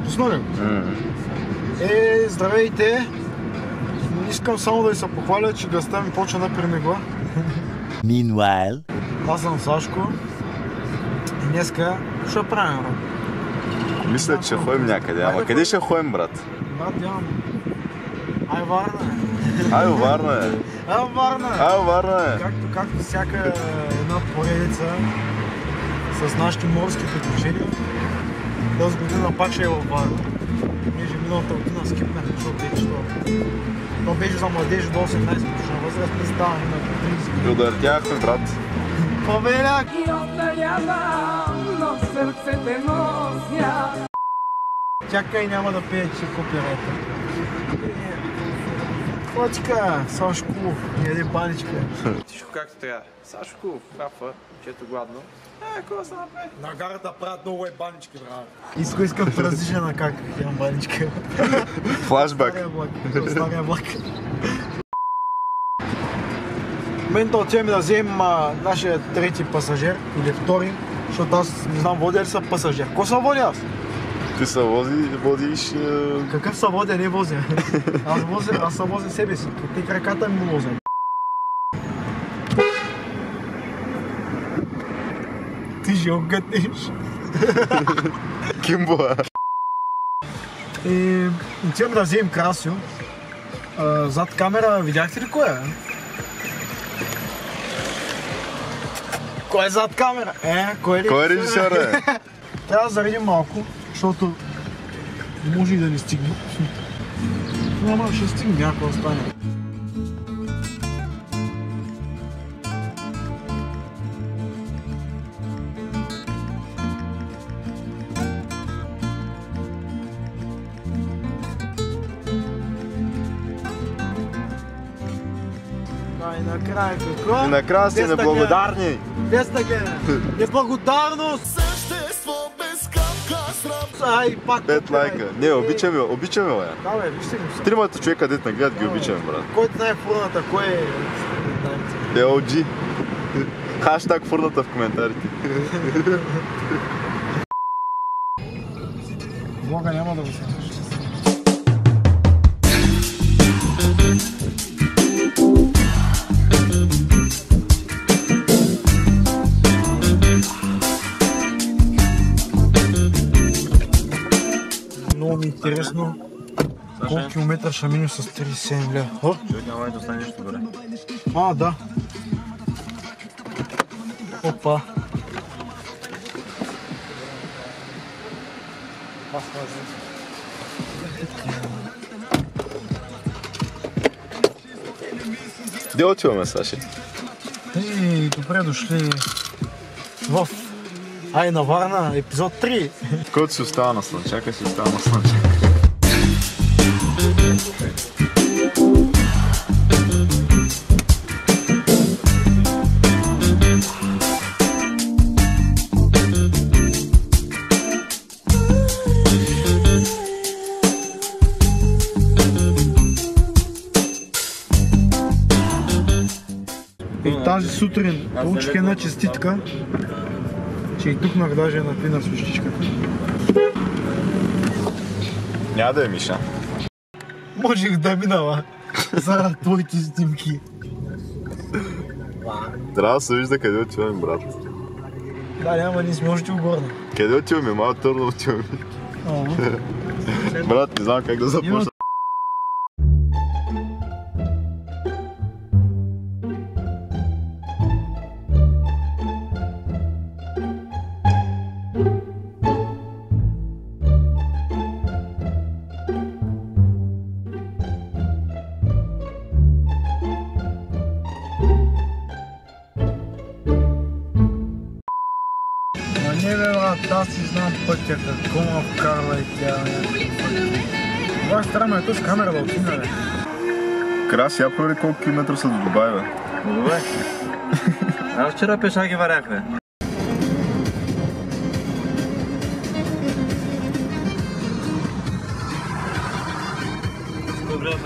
Пусна ли? Здравейте! Искам само да ви се похваля, че гъста ми почва да примигва. Meanwhile... Аз съм Сашко и днеска ще правим, брат. Мисля, че ходим някъде, ама къде ще ходим, брат? Брат, нямам. Ай, Варна е. Ай, Варна е. Ай, Варна е. Ай, Варна е. Както всяка една поредица с нашите морски приключения, тази година пак ще е във Варна. Понеже миналата година скипнахме, защото беше това. То беше за младежи до 18 годишна възраст, не ставаме на 30. И удъртяхме, брат. Побеляк! Чакай, няма да пее, че купи репа. Фотика, Сашко, яде баничка. Всичко както трябва. Сашко, кафа, чето гладно. Какво да се направи? На гарата правят много банички, брат. Искам различна как имам баничка. Флашбак. Стария влак. В момента отиваме да вземем нашия трети пасажир или втори, защото аз не знам водя ли са пасажир. Ко са водя аз? Ти се водиш... Какъв са водя, не возя. Аз съм возя себе си. Те краката ми возя. Ти ще огътнеш. Кимбо. И отиваме да вземем Красио. Зад камера, видяхте ли кой е? Кой е зад камера? Кой е режисьор? Кой е режисьор, е? Трябва да заредим малко, защото може и да не стигне. Няма, ще стигне, някакво остане. И накрая какво? И накрая сте неблагодарни. 200 гена. Неблагодарност! Същество без капка срам. Ай, пак. 5 лайка. Не, обичаме, бе. Да, бе, вижте го. Тримата човека, дет нагледат, ги обичаме, брат. Който знае фурната, кой е? LG. Хаштаг фурната в коментарите. Влога няма да го слушаш. Много ми интересно колко километър ще минем с 37 ля. Няма да стане нещо добре. Да. Опа. Где отиваме, Саши? Добре дошли в Ай на Варна, епизод 3. Който си остава на слънчака, си остава на слънчака. И тази сутрин получих една честитка, че и тук даже една пина свещичка. Няма да е Миша. Можех да минава заради твоите снимки. Трябва да се вижда къде отиваме, брат. Да, няма, ние сме още угорна. Къде отиваме? Малко трудно отиваме. Брат, не знам как да започна. Не бе, брат, аз си знам пътя, какво ма вкарва и тя. Това ще трябва ето с камера да отиме, бе. Крас, я провери колко километра са до Дубай, бе. Добре. Аз вчера пеша ги варях, бе.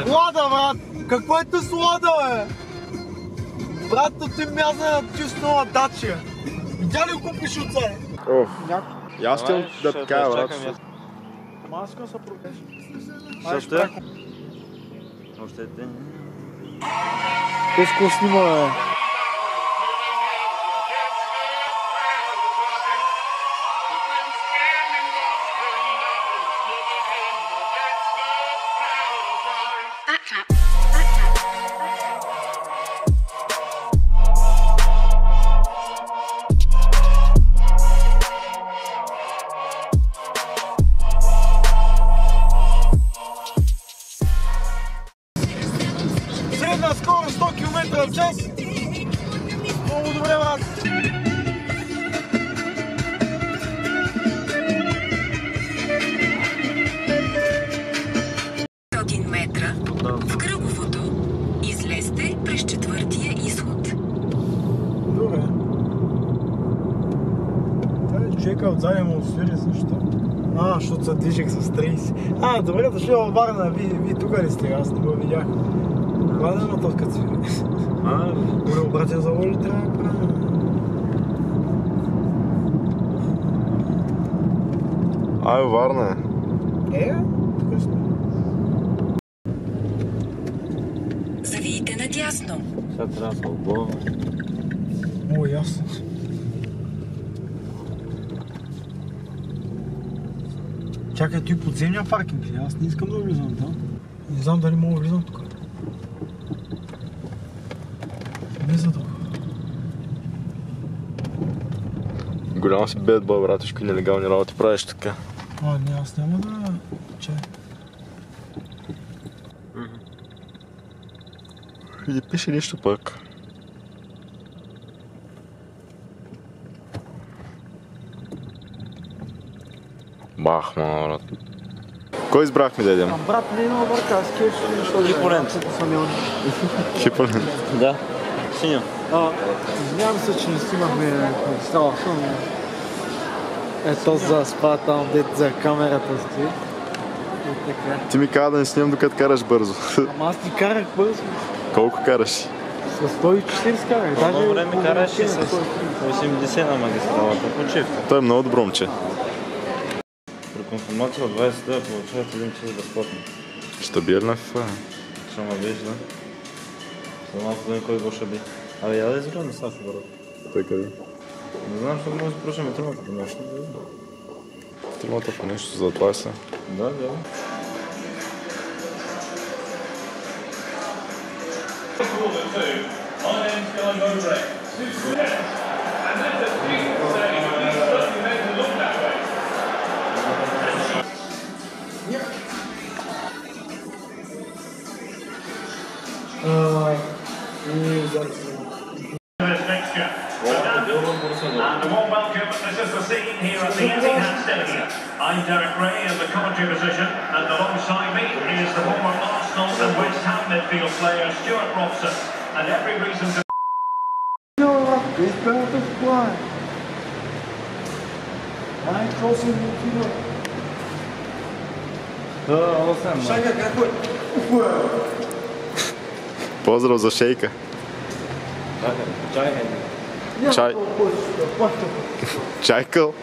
Слада, брат! Какво е те слада, бе? Брат, ти мяза чисто нова дача. Видя ли го пишуца? Аз ще да така, брат. Маска се прокеш. Защо? Още те. Тежко снима, бе. Средна скорост 100 км в час. Много добре, брат. Метра в кръговото. Излезте през четвъртия изход. Добре. Тази човека отзади му свири също. Защото се движех с 30. Добре, дошли във Варна. Вие тук ли сте? Аз не го видях. Това да има толкова свири. Добре, обратя за воли трябва да правим. Варна е. Тук сме. Завийте надясно. Сега трябва да отбова. Ясно. Чакай, той подземния паркинг ли? Аз не искам да влизам там. Не знам дали мога да влизам тук. Не за тук. Голям си бед, бе, братушко, нелегални работи правиш така. Не, аз няма да... Чай. И пише нещо пък. Бах, брат. Кой избрахме да идем? Брат, не има върка, аз кеш нещо да Хиполент. Хиполент. Да. Синьо. Извинявам се, че не снимахме става филм. Ето за спа там, дето за камерата стои. И така. Ти ми каза да не снимам докато караш бързо. Ама аз ти карах бързо. Колко караш? С 140 карах. Едно време караше с 80 на магистралата. Почивка. Той е много добро момче. При консумация от 20 лева получават един час безплатно. Стабилна фифа. Ще ме вижда. За малко да кой го ще би. Я да изгледам Сашо, брат. Той къде? Не знам, защото може да спрашаме тримата по нещо. Тримата по нещо, за това са. Да. And a warm welcome. This is the scene here at the Etihad Stadium. I'm Derek Ray in the commentary position, and alongside me is the former Arsenal and West Ham midfield player Stuart Robson. And every reason to... Поздрав за шейка. Чай. Чайкъл.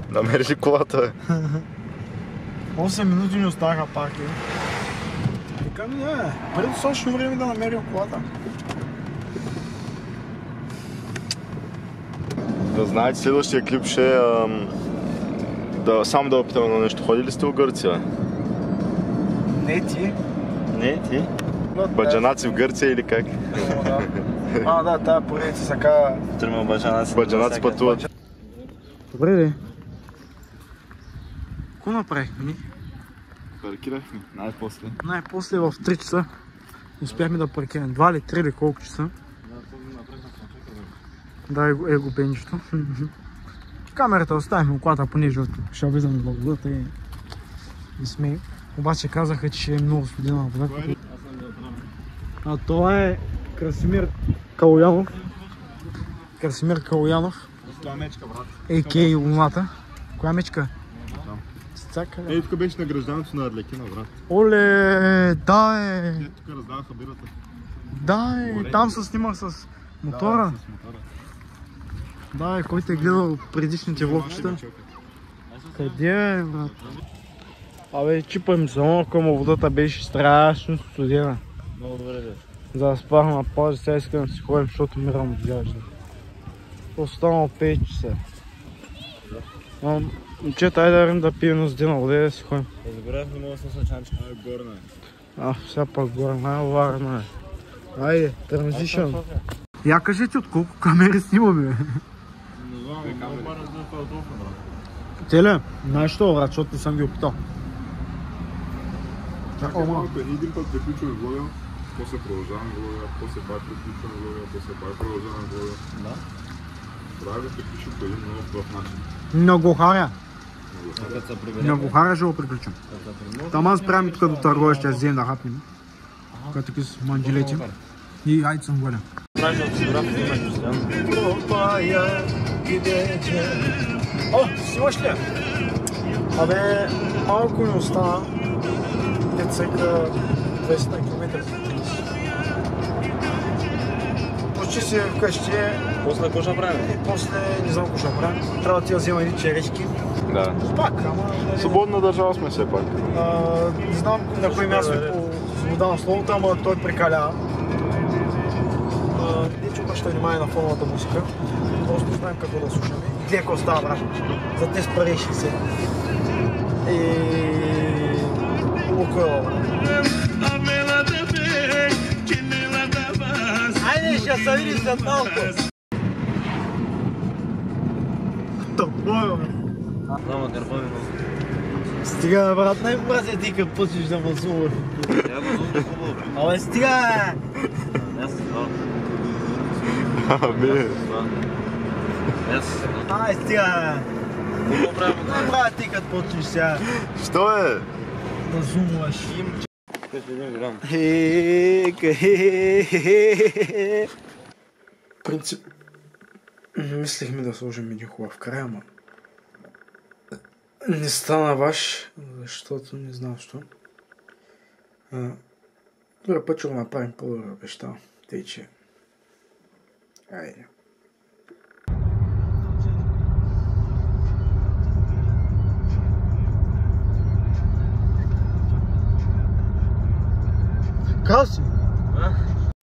Намериш ли колата, бе? 8 минути ни оставаха парки. Викам, преди достатъчно време да намерим колата. Да знаете, следващия клип ще е само да опитаме на нещо. Ходи ли сте в Гърция, бе? Не ти. Не, ти? Баджанаци в Гърция или как? Да, тая поредица се казва... Трима баджанаци. Баджанаци пътуват. Добре, де. Какво направихме? Паркирахме, най-после. Най-после в 3 часа успяхме да паркираме. 2 или 3 или колко часа. Да, го бенчето. Камерата оставихме колата, понеже ще влизам в водата и сме. Обаче казаха, че е много студена вода. Това е Красимир Калоянов. Красимир Калоянов. Това мечка, брат. А.К. Луната. Коя мечка? цакали. Ей, тук беше на гражданцето на Арлекина, брат. Оле, да е. Тук раздаваха бирата. Да е, там се снимах с мотора. Да, с мотора. Да е, който е гледал предишните влогчета. Къде е, брат? Абе, чипам се малко, ама водата беше страшно студена. Много добре бе. За да спах на плажа, сега искам да си ходим, защото мирам от гажда. Останало 5 часа. Момчета, айде да рим да пием на студена вода и да си ходим. Забравях, не мога да се слъчанчика. Горна е. Сега пак горе, най-варна е. Айде, транзишън. Я кажете от колко камери снимаме, бе? Не знам, много пара знам това е толкова, брат. Теле, знаеш що, брат, защото не съм ги опитал. Един път приключваме влога, после продължаваме влога, после пак приключваме влога, после пак продължаваме влога. Да. Трябва да приключим по един много прав начин. На Гохаря. Като се приберем. На Гохаря ще го приключим. Там аз правим тук до търгове, ще вземем да хапнем. Като таки с манджелети. И айде съм голя. Правиш от фотографията имаш постоянно. О, снимаш ли? Абе, малко ми остана. Дет всека 200 км за 30. Почти си вкъщи. После какво ще правим? После не знам какво ще правим. Трябва да ти да взема едни черешки. Да. Пак, ама... Свободна държава сме все пак. Не знам на кой място е по свобода на словото, ама той прекалява. Не че обръща внимание на фоновата музика. Просто знаем какво да слушаме. Гледай какво става, брат. За те спари 60. Лукойл, брат. Айде, ще се види след малко. Тъпой, бе. Знам, дърбави много. Стига, брат, най-мразя ти като почнеш да мазуваш. Тя мазуваш хубаво, бе. Абе, стига, бе! Аз се това. Ами. Ай, стига, бе! Какво правим? Най-мразя ти като почнеш сега Що е? да зумваш. Къде един голям. Принцип... Мислихме да сложим един хубав край, ама... Не стана баш, защото не знам що. Другия път ще го направим по-добре, обещавам. Тъй, че... Айде. Казвам си,